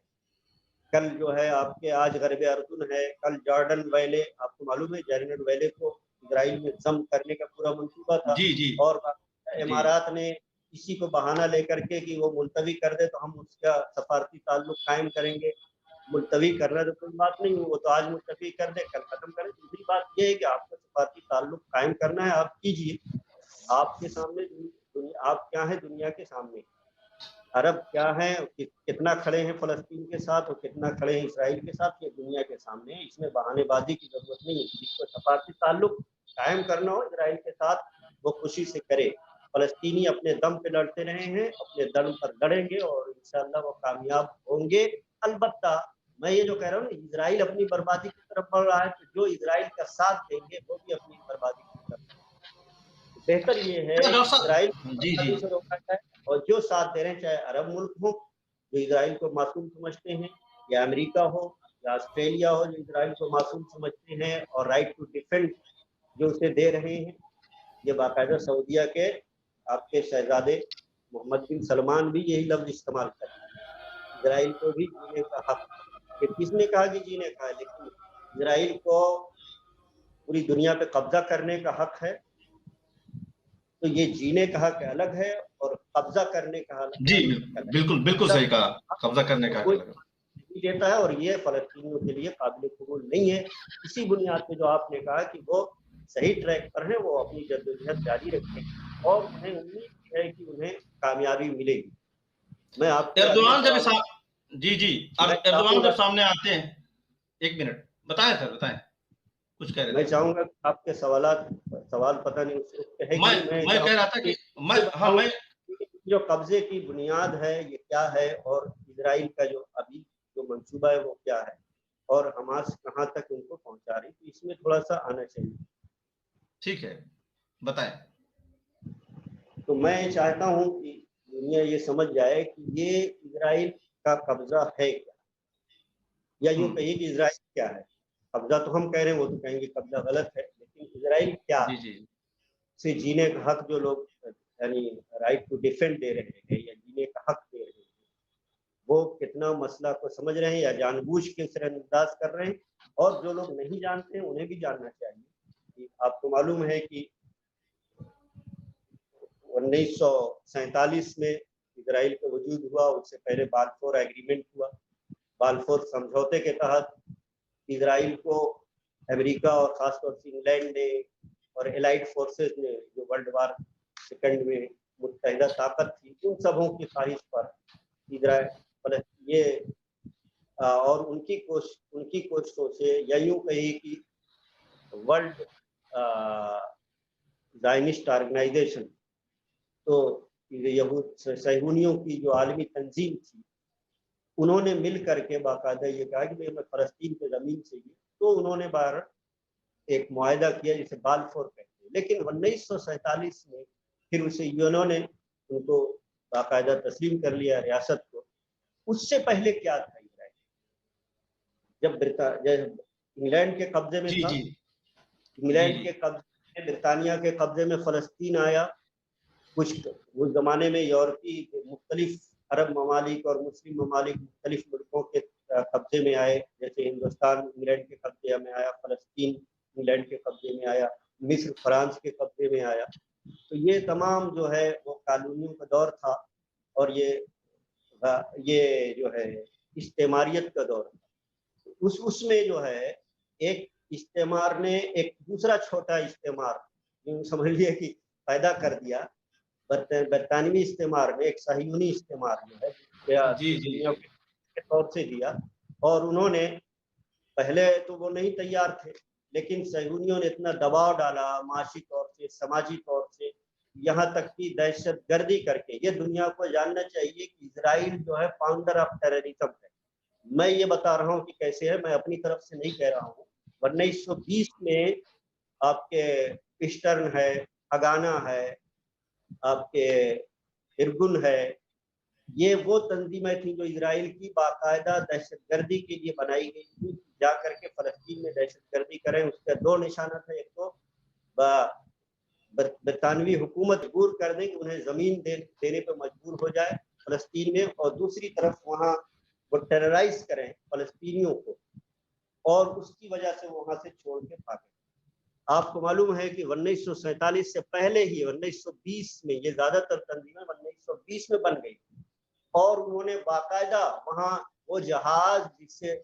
कल जो है आपके, आज गरब अर्जुन है, कल जॉर्डन वैले, आपको मालूम है जॉर्डन वैले को इजराइल में जम करने का पूरा मंसूबा था। जी जी और जी, इमारात ने इसी को बहाना लेकर के कि वो मुलतवी कर दे तो हम उसका सफारती ताल्लुक कायम करेंगे। मुलतवी करना तो कोई बात नहीं, वो तो आज मुलतवी कर दे कल खत्म करे। दूसरी बात ये है कि आपको सफारती ताल्लुक कायम करना है, आप कीजिए। आपके सामने आप क्या है दुनिया के सामने, अरब क्या है, कितना खड़े हैं फलस्तीन के साथ और कितना खड़े हैं इसराइल के साथ, ये दुनिया के सामने है। इसमें बहानेबाजी की जरूरत नहीं है। जिसको सफारती ताल्लुक कायम करना हो इसराइल के साथ, वो खुशी से करे। फलस्तीनी अपने दम पे लड़ते रहे हैं, अपने दम पर लड़ेंगे और इंशाल्लाह वो कामयाब होंगे। अलबत्ता मैं ये जो कह रहा हूँ ना, इसराइल अपनी बर्बादी की तरफ बढ़ रहा है, तो जो इसराइल का साथ देंगे वो भी अपनी बर्बादी की तरफ। बेहतर ये है अच्छा डॉक्टर इसराइल साहब, जी जी, बर्बादी से रोका जाए और जो साथ दे रहे हैं, चाहे अरब मुल्क हो जो इसराइल को मासूम समझते हैं, या अमेरिका हो या ऑस्ट्रेलिया हो जो इसराइल को मासूम समझते हैं और राइट टू डिफेंड जो उसे दे रहे हैं, ये बाकायदा सऊदिया के आपके शहजादे मोहम्मद बिन सलमान भी यही लफ्ज इस्तेमाल करते हैं, इसराइल को भी जीने का हक। ये किसने कहा कि जीने का है, लेकिन इसराइल को पूरी दुनिया पे कब्जा करने का हक है, तो ये जीने का हक अलग है और कब्जा करने का हक जी अलग बिल्कुल बिल्कुल है। सही कहा, कब्जा करने का कोई अलग। नहीं देता है और ये फलस्तीनियों के लिए काबिल कबूल नहीं है। इसी बुनियाद पे जो आपने कहा कि वो सही ट्रैक पर है, वो अपनी जद्दोजहद जारी रखें और उन्हें उम्मीद है कि उन्हें कामयाबी मिलेगी। मैं आपके अगले एर्दोआन जब सवाल जी जी, मैं एर्दोआन जब चाहूंगा सामने आते हैं, एक मिनट बताएं सर, बताएं, कुछ कह रहे मैं थे। चाहूंगा कि आपके सवाल पता नहीं उस वक्त है कि मैं नहीं, मैं मैं कह रहा था चाहूंगा कि कि मैं, ये हाँ बताऊं मैं, कि जो कब्जे की बुनियाद है ये क्या है और इसराइल का जो अभी जो मंसूबा है वो क्या है और हमास कहाँ तक उनको पहुंचा रही, तो इसमें थोड़ा सा आना चाहिए। ठीक है, बताएं। तो मैं चाहता हूं कि दुनिया ये समझ जाए कि ये इसराइल का कब्जा है क्या, या यूं हम्म। कहिए कि इसराइल क्या है। कब्जा तो हम कह रहे हैं, वो तो कहेंगे कब्जा गलत है, लेकिन इसराइल क्या जी है, जी। से जीने का हक जो लोग यानी राइट टू डिफेंड दे रहे हैं या जीने का हक दे रहे हैं, वो कितना मसला को समझ रहे हैं या जानबूझ के उसे अंदाज कर रहे हैं। और जो लोग नहीं जानते हैं उन्हें भी जानना चाहिए कि आपको मालूम है कि 1947 में इसराइल का वजूद हुआ, उससे पहले बाल्फोर एग्रीमेंट हुआ। बाल्फोर समझौते के तहत इसराइल को अमेरिका और खासतौर से इंग्लैंड ने और एलाइड फोर्सेस ने, जो वर्ल्ड वार सेकंड में मुत्तहिदा ताकत थी, उन सबों की ख्वाहिश पर इसराइल ये और उनकी कोशिशों से, या यूं कही कि वर्ल्ड जायनिस्ट ऑर्गेनाइजेशन, तो यहूद सहूनियों की जो आलमी तंजीम थी, उन्होंने मिल करके बाकायदा ये कहा कि हमें फलस्तीन की जमीन चाहिए, तो उन्होंने बाहर एक मुआहदा किया जिसे बाल्फोर कहते हैं। लेकिन 1947 में फिर उसे यूएनओ ने उनको बाकायदा तस्लीम कर लिया रियासत को। उससे पहले क्या था इसराइल, जब इंग्लैंड के कब्जे में जी था, जी जी इंग्लैंड जी। के कब्जे, ब्रितानिया के कब्जे में फलस्तीन आया। कुछ उस जमाने में यूरोपी मुख्तलिफ अरब ममालिक और मुस्लिम ममालिक मुख्तलिफ मुल्कों के कब्जे में आए, जैसे हिंदुस्तान इंग्लैंड के कब्जे में आया, फलस्तीन इंग्लैंड के कब्जे में आया, मिस्र फ्रांस के कब्जे में आया। तो ये तमाम जो है वो कॉलोनियों का दौर था और ये जो है इस्तेमारियत का दौर था। उसमें जो है एक इस्तेमार ने एक दूसरा छोटा इस्तेमार समझ लिया कि पैदा कर दिया। बरतानवी इस्तेमार ने एक साहियूनी इस्तेमार जो है जी जी दुनिया के तौर से दिया, और उन्होंने पहले तो वो नहीं तैयार थे, लेकिन सहूनियों ने इतना दबाव डाला माशी तौर से, समाजी तौर से, यहाँ तक कि दहशत गर्दी करके। ये दुनिया को जानना चाहिए कि इसराइल जो है फाउंडर ऑफ टेररिज्म है। मैं ये बता रहा हूँ कि कैसे है, मैं अपनी तरफ से नहीं कह रहा हूँ। 1920 में आपके ईस्टर्न है, हगाना है, आपके इरगुन है, ये वो तंजीमें थी जो इसराइल की बाकायदा दहशतगर्दी के लिए बनाई गई थी। जा करके फलस्तीन में दहशतगर्दी करें, उसका दो निशाना था। एक तो बरतानवी हुकूमत मजबूर कर दें कि उन्हें जमीन देने पर मजबूर हो जाए फलस्तीन में, और दूसरी तरफ वहाँ वो टेरराइज करें फलस्तीनियों को और उसकी वजह से वहां से छोड़ के भागे। आपको मालूम है कि 1947 से पहले ही 1920 में ये ज्यादातर तंजीमें 1920 में बन गई, और उन्होंने बाकायदा वहां वो जहाज जिससे,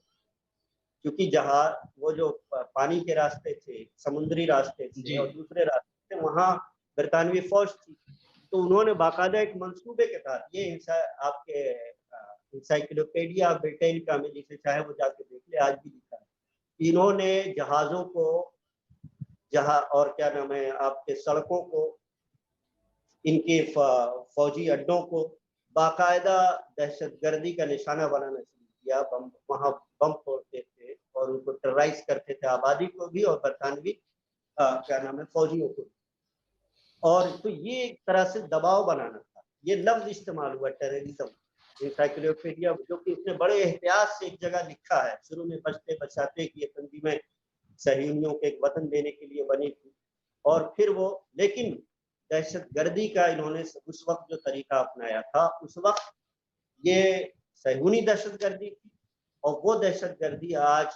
क्योंकि जहाज वो जो पानी के रास्ते थे, समुद्री रास्ते थे जी। और दूसरे रास्ते थे, वहां बरतानवी फौज थी, तो उन्होंने बाकायदा एक मंसूबे के तहत, ये आपके इंसाइक्लोपीडिया ब्रिटानिका में, जिसे चाहे वो जाके देख ले, आज भी लिखा है। इन्होंने जहाजों को जहां और क्या नाम है आपके सड़कों को, इनके फौजी अड्डों को बाकायदा दहशतगर्दी का निशाना बनाना शुरू किया। वहां बम फोड़ते थे और उनको टेरराइज करते थे, आबादी को भी और बरतानवी क्या नाम है फौजियों को। और तो ये एक तरह से दबाव बनाना था। ये लफ्ज इस्तेमाल हुआ टेररिज्म इंसाइक्लोपीडिया, जो कि उसने बड़े एहतियात से एक जगह लिखा है शुरू में बचते बचाते कि ये तंजीमें सहयूनियों के एक वतन देने के लिए बनी थी। और फिर वो, लेकिन दहशतगर्दी का इन्होंने उस वक्त जो तरीका अपनाया था, उस वक्त ये सहयूनी दहशतगर्दी थी, और वो दहशतगर्दी आज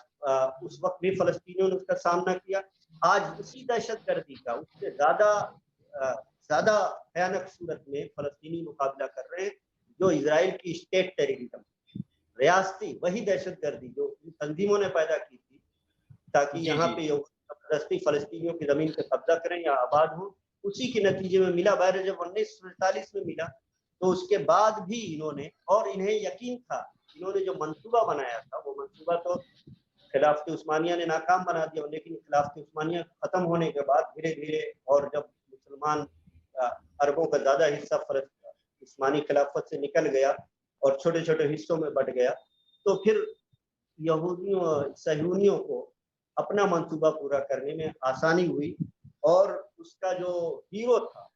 उस वक्त भी फलस्तीनियों ने उसका सामना किया। आज उसी दहशतगर्दी का उससे ज्यादा भयानक सूरत में फलस्तीनी मुकाबला कर रहे हैं, जो इजराइल की स्टेट टेररिज्म, रियासती वही दहशतगर्दी जो तंजीमों ने पैदा की थी ताकि यहाँ पे जबरदस्ती फलस्तीनियों की जमीन पे कब्जा करें या आबाद हो। उसी के नतीजे में मिला। बहर जब 1947 में मिला तो उसके बाद भी इन्होंने, और इन्हें यकीन था, इन्होंने जो मंसूबा बनाया था वो मंसूबा तो खिलाफत उस्मानिया ने नाकाम बना दिया, लेकिन खिलाफत उस्मानिया खत्म होने के बाद धीरे धीरे, और जब मुसलमान अरबों का ज्यादा हिस्सा उस्मानी खिलाफत से निकल गया और छोटे छोटे हिस्सों में बट गया, तो फिर यहूदियों सहयूनियों को अपना मंसूबा पूरा करने में आसानी हुई। और उसका जो हीरो था,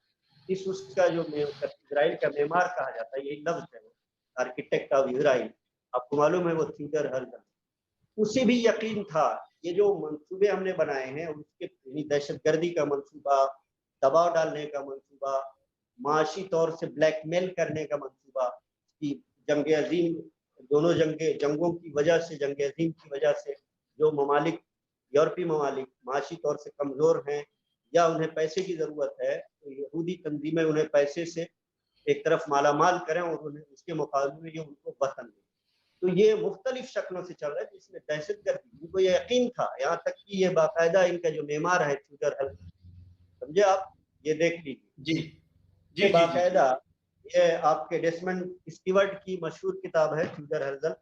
उसका जो इजराइल का मेमार कहा जाता है, यही लफ्ज है, आर्किटेक्ट ऑफ इजराइल, आपको मालूम है वो थियोडर हर्जल, उसे भी यकीन था ये जो मंसूबे हमने बनाए हैं उसके, दहशतगर्दी का मंसूबा, दबाव डालने का मंसूबा, माशी तौर से ब्लैकमेल करने का मंसूबा, कि जंग अजीम, दोनों जंगों की वजह से, जंग अजीम की वजह से जो ममालिक, यूरोपीय ममालिक माशी तौर से कमजोर हैं या उन्हें पैसे की जरूरत है, तो यहूदी तंजीमें उन्हें पैसे से एक तरफ मालामाल करें और उन्हें उसके मुकाबले में ये उनको वतन दें। तो ये मुख्तलिफ शक्लों से चल रहा है, जिसमें दहशतगर्दी, उनको ये यकीन था, यहाँ तक कि ये बाकायदा इनका जो मेमार है थियोडर हर्जल, समझे आप, ये देख लीजिए जी ये जी जी बाकायदा, ये आपके डेसमंड स्टीवर्ट की मशहूर किताब है थियोडर हर्जल,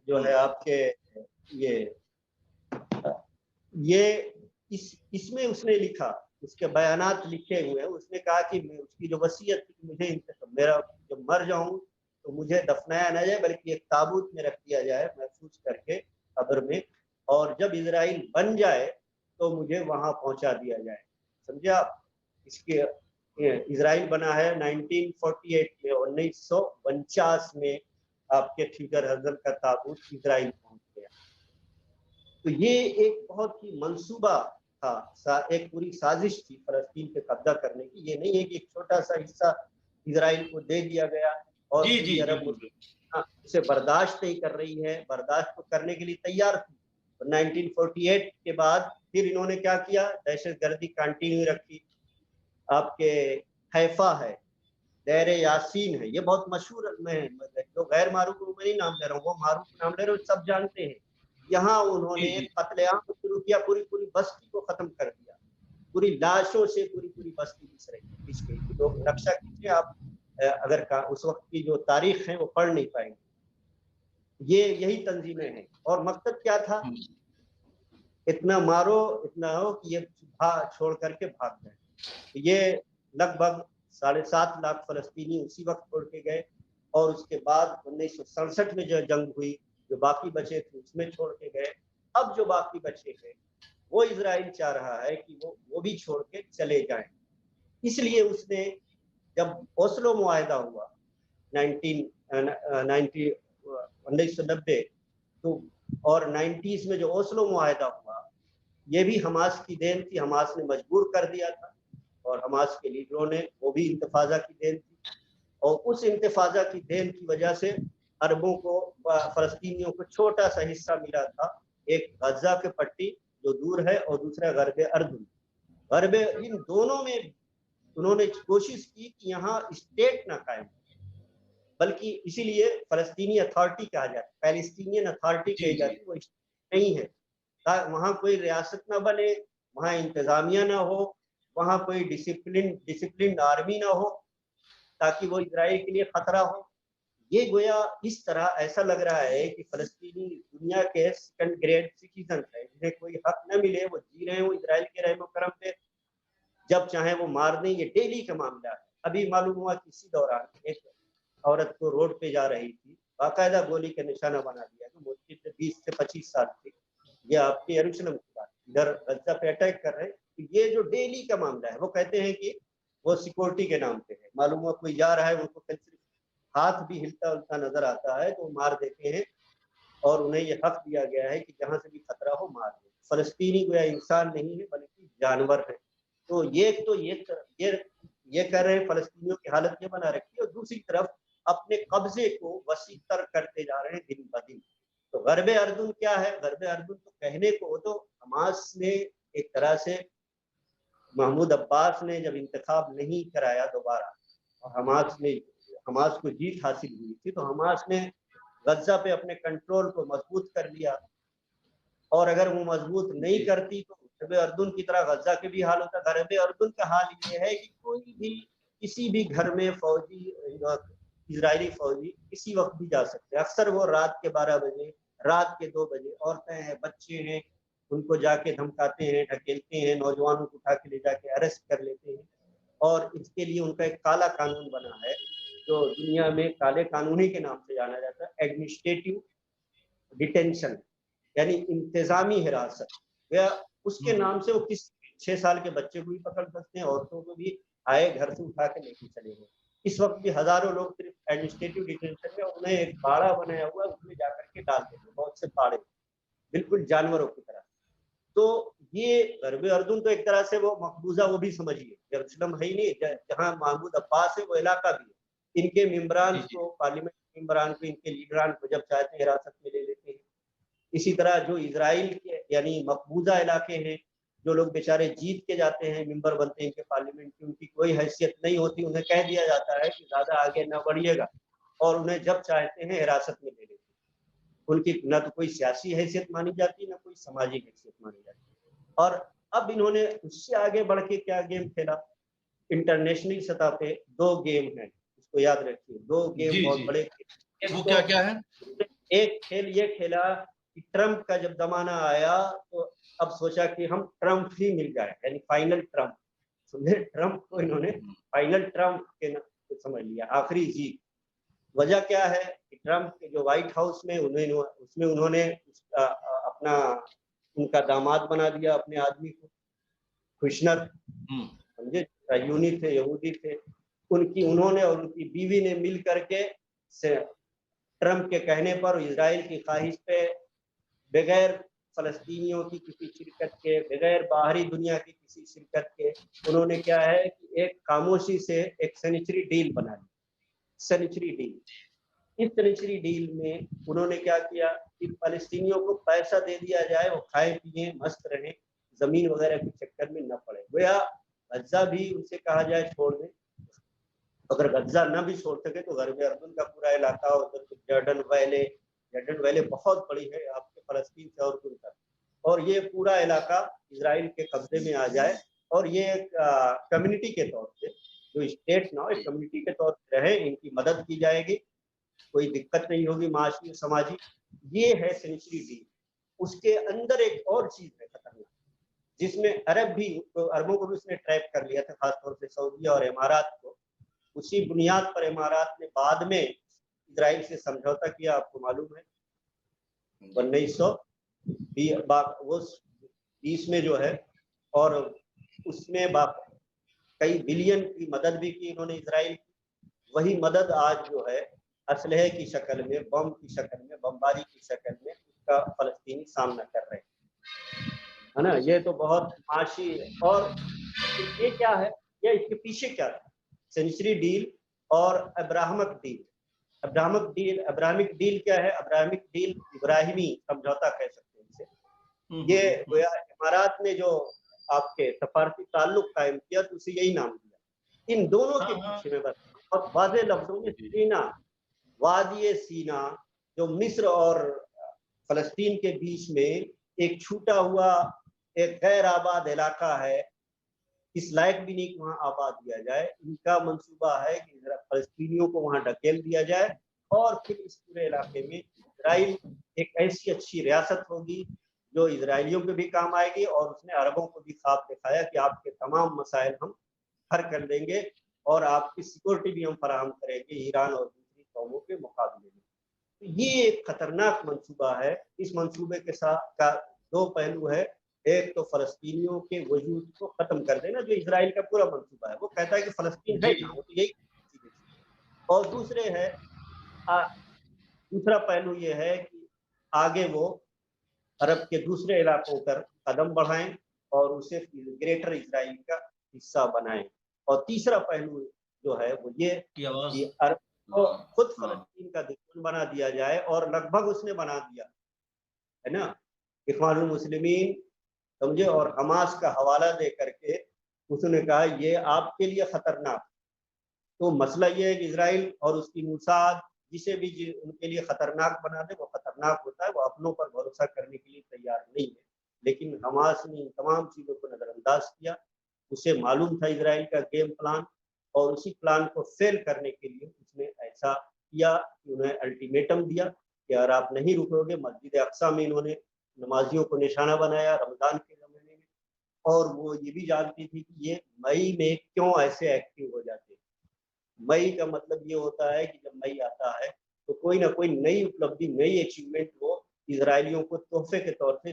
जो है आपके ये इसमें उसने लिखा, उसके बयानात लिखे हुए हैं। उसने कहा कि उसकी जो वसीयत थी, मुझे मेरा जब मर जाऊं तो मुझे दफनाया न जाए बल्कि एक ताबूत में रख दिया जाए महफूज करके कब्र में, और जब इजराइल बन जाए तो मुझे वहां पहुंचा दिया जाए। समझे आप, इसके इजराइल बना है 1948 में, 1949 में आपके थियोडर हर्जल का ताबूत इजराइल पहुंच गया। तो ये एक बहुत ही मंसूबा था, एक पूरी साजिश थी फलस्तीन पे कब्जा करने की। ये नहीं है कि एक छोटा सा हिस्सा इजराइल को दे दिया गया और जी पूरी जी अरब उसे बर्दाश्त नहीं कर रही है, बर्दाश्त तो करने के लिए तैयार थी। 1948 के बाद फिर इन्होंने क्या किया, दहशतगर्दी कंटिन्यू रखी। आपके हैफा है, देर यासीन है, ये बहुत मशहूर में, जो गैर मारूफ मैं नहीं नाम ले रहा हूँ, वो मारूफ नाम ले रहे हो, सब जानते हैं। यहाँ उन्होंने कत्लेआम शुरू किया, पूरी पूरी बस्ती को खत्म कर दिया, पूरी लाशों से पूरी पूरी बस्ती बिछ गई। लोग नक्शा खींचे आप, अगर उस वक्त की जो तारीख है वो पढ़ नहीं पाएंगे। ये यही तंजीमें हैं, और मकसद क्या था, इतना मारो, इतना हो कि ये छोड़ करके भाग गए। ये लगभग 7.5 लाख फलस्तीनी उसी वक्त छोड़ के गए, और उसके बाद 1967 में जो जंग हुई, जो बाकी बचे थे उसमें छोड़ के गए। अब जो बाकी बचे हैं वो इजराइल चाह रहा है कि वो भी छोड़ के चले जाएं। इसलिए उसने, जब ओस्लो मुआहदा हुआ 1990 तो, और 90s में जो ओस्लो मुआहदा हुआ, ये भी हमास की देन थी। हमास ने मजबूर कर दिया था, और हमास के लीडरों ने, वो भी इंतफाजा की देन थी, और उस इंतफाजा की देन की वजह से अरबों को, फलस्तीनियों को छोटा सा हिस्सा मिला था, एक गजा के पट्टी जो दूर है, और दूसरा गरबे अर्दुन। गरबे, इन दोनों में उन्होंने कोशिश की कि यहाँ स्टेट ना कायम, बल्कि इसीलिए फलस्तीनी अथॉरिटी कहा जाता है, पैलेस्टीनियन अथॉरिटी कही जाती है, वो नहीं है। वहाँ कोई रियासत ना बने, वहाँ इंतजामिया ना हो, वहाँ कोई डिसिप्लिन आर्मी ना हो, ताकि वो इजराइल के लिए खतरा हो। ये गोया इस तरह ऐसा लग रहा है कि फलस्तीनी दुनिया के सेकंड ग्रेड सिटीजन है, जिन्हें कोई हक न मिले, वो जी रहे हो इजराइल के रहमो करम पे, जब चाहे वो मार दें। ये डेली का मामला है। अभी मालूम हुआ कि इसी दौरान एक औरत को रोड पे जा रही थी, बाकायदा गोली का निशाना बना दिया, तो मुश्किल से 20 से 25 साल थी। ये आपके यरूशलेम की बात, इधर गजा पे अटैक कर रहे हैं। तो ये जो डेली का मामला है, वो कहते हैं कि वो सिक्योरिटी के नाम पे है, मालूम हुआ कोई जा रहा है, उनको सिर्फ हाथ भी हिलता उलता नजर आता है तो मार देते हैं, और उन्हें ये हक दिया गया है कि जहां से भी खतरा हो मार दे। फलस्तीनी गोया इंसान नहीं है बल्कि जानवर है। तो ये कर रहे हैं, फलस्तीनियों की हालत ये बना रखी है, और दूसरी तरफ अपने कब्जे को वसीतर करते जा रहे हैं दिन ब दिन। तो गरबे अर्दुन क्या है? गरबे अर्दुन तो कहने को तो हमास ने एक तरह से, महमूद अब्बास ने जब इंतखाब नहीं कराया दोबारा और हमास को जीत हासिल हुई थी, तो हमास ने गज्जा पे अपने कंट्रोल को मजबूत कर लिया, और अगर वो मजबूत नहीं करती तो गरबे अर्दुन की तरह गज्जा के भी हाल होता। गरबे अर्दुन का हाल ये है कि कोई भी किसी भी घर में फौजी, इजरायली फौजी किसी वक्त भी जा सकते हैं। अक्सर वो रात के 12 बजे, रात के 2 बजे, औरतें हैं, बच्चे हैं, उनको जाके धमकाते हैं, ढकेलते हैं, नौजवानों को उठा के ले जाके अरेस्ट कर लेते हैं। और इसके लिए उनका एक काला कानून बना है जो दुनिया में काले कानूनी के नाम से जाना जाता है, एडमिनिस्ट्रेटिव डिटेंशन, यानी इंतजामी हिरासत। या उसके नाम से वो किस 6 साल के बच्चे को भी पकड़ सकते हैं, औरतों को भी आए घर से उठा के लेके चले गए। इस वक्त भी हजारों लोग सिर्फ एडमिनिस्ट्रेटिव डिटेंशन में, उन्हें एक बाड़ा बनाया हुआ है, उसमें जाकर के डाल देते, बहुत से बाड़े, बिल्कुल जानवरों की तरह। तो ये गरबे अर्दुन तो एक तरह से वो मकबूजा, वो भी समझिए, यरूशलेम है ही नहीं, जहाँ महमूद अब्बास है वो इलाका भी है। इनके मेम्बरान को, पार्लियामेंट मेम्बरान को, इनके लीडरान को जब चाहते हैं हिरासत में ले लेते हैं। इसी तरह जो इजराइल के यानी मकबूजा इलाके हैं, जो लोग बेचारे जीत के जाते हैं, मेंबर बनते हैं इनके पार्लियामेंट की, उनकी कोई हैसियत नहीं होती, उन्हें कह दिया जाता है कि ज्यादा आगे न बढ़िएगा, और उन्हें जब चाहते हैं हिरासत में ले लेते हैं। उनकी न तो कोई सियासी हैसियत मानी जाती, न कोई सामाजिक हैसियत मानी जाती। और अब इन्होंने उससे आगे बढ़ के क्या गेम खेला, इंटरनेशनल सतह पे 2 गेम है, इसको याद रखिए, 2 गेम बहुत बड़े। वो क्या क्या है? एक खेल ये खेला कि ट्रंप का जब जमाना आया तो अब सोचा कि हम ट्रंप ही मिल जाए, यानी फाइनल ट्रंप, समझे, ट्रंप को इन्होंने फाइनल ट्रंप के नाम समझ लिया, आखिरी जीत। वजह क्या है कि ट्रंप के जो व्हाइट हाउस में उन्होंने अपना, उनका दामाद बना दिया अपने आदमी को, कुशनर, समझे, यूनी थे, यहूदी थे, उन्होंने और उनकी बीवी ने मिल करके से ट्रंप के कहने पर, इजराइल की ख्वाहिश पे, बगैर फलस्तीनियों की किसी शिरकत के, बगैर बाहरी दुनिया की किसी शिरकत के, उन्होंने क्या है कि एक खामोशी से एक सैनिटरी डील बना ली। सैनिटरी डील, इस सैनिटरी डील में उन्होंने क्या किया कि फलस्तीनियों को पैसा दे दिया जाए, वो खाए पिए मस्त रहें, जमीन वगैरह के चक्कर में न पड़े। गोया गज्जा भी उनसे कहा जाए छोड़ दें, अगर गज्जा न भी छोड़ सके तो गरबे अर्दुन का पूरा इलाका, उधर जर्डन वैले बहुत बड़ी है आपके फलस्तीन से और दूर तक, और ये पूरा इलाका इजराइल के कब्जे में आ जाए, और ये एक कम्युनिटी के तौर पे, जो स्टेट ना हो, एक कम्युनिटी के तौर पे रहे, इनकी मदद की जाएगी, कोई दिक्कत नहीं होगी माशी समाजी। ये है सेंचुरी डील। उसके अंदर एक और चीज है खतरनाक, जिसमें अरबों को भी उसने ट्रैप कर लिया था, खासतौर से सऊदी और इमारात को। उसी बुनियाद पर इमारात ने बाद में इजराइल से समझौता किया, आपको मालूम है 1920 में जो है, और उसमें कई बिलियन की मदद भी की इन्होंने इजराइल की। वही मदद आज जो है असलहे की शक्ल में, बम की शक्ल में, बमबारी की शक्ल में उसका फलस्तीनी सामना कर रहे हैं, है ना। ये तो बहुत माशी है। और ये क्या है, या इसके पीछे क्या था, सेंचुरी डील और अब्राहमिक डील। अब्राहमिक डील क्या है? अब्राहमिक डील इब्राहिमी समझौता कह सकते हैं इसे। ये गोया इमारात ने जो आपके सफारती ताल्लुक कायम किया तो उसे यही नाम दिया। इन दोनों के पीछे में बस बहुत वाज़ेह लफ्जों में सीना, वादी सीना, जो मिस्र और फलस्तीन के बीच में एक छूटा हुआ एक गैर आबाद इलाका है, इस लायक भी नहीं कि वहां आबाद दिया जाए। इनका मंसूबा है कि फलस्तीनियों को वहां ढकेल दिया जाए, और फिर इस पूरे इलाके में इजराइल एक ऐसी अच्छी रियासत होगी जो इजरायलियों के भी काम आएगी। और उसने अरबों को भी ख्वाब दिखाया कि आपके तमाम मसाइल हम हल कर देंगे, और आपकी सिक्योरिटी भी हम फराहम करेंगे ईरान और दूसरी कौमों के मुकाबले में। तो ये एक खतरनाक मंसूबा है। इस मंसूबे के साथ का 2 पहलू है। एक तो फलस्तीनियों के वजूद को खत्म कर देना, जो इजराइल का पूरा मंसूबा है। वो कहता है कि फलस्तीन है, वो तो यही और दूसरा पहलू ये है कि आगे वो अरब के दूसरे इलाकों पर कदम बढ़ाएं और उसे ग्रेटर इजराइल का हिस्सा बनाएं। और तीसरा पहलू जो है वो ये की आवाज कि अरब को खुद हाँ फलस्तीन का दुश्मन बना दिया जाए, और लगभग उसने बना दिया है ना। इखवानुल मुस्लिमीन समझे, और हमास का हवाला दे करके उसने कहा ये आपके लिए खतरनाक। तो मसला ये है कि इसराइल और उसकी मुसाद जिसे भी उनके लिए खतरनाक बना दे वो खतरनाक होता है, वो अपनों पर भरोसा करने के लिए तैयार नहीं है। लेकिन हमास ने इन तमाम चीजों को नजरअंदाज किया। उसे मालूम था इसराइल का गेम प्लान, और उसी प्लान को फेल करने के लिए उसने ऐसा किया कि उन्हें अल्टीमेटम दिया कि अगर आप नहीं रुकोगे, मस्जिद अक्सा में इन्होंने नमाजियों को निशाना बनाया रमजान के जमाने में। और वो ये भी जानती थी कि ये मई में क्यों ऐसे एक्टिव हो जाते हैं। मई का मतलब ये होता है कि जब मई आता है तो कोई ना कोई नई उपलब्धि, नई अचीवमेंट वो इसराइलियों को तोहफे के तौर पे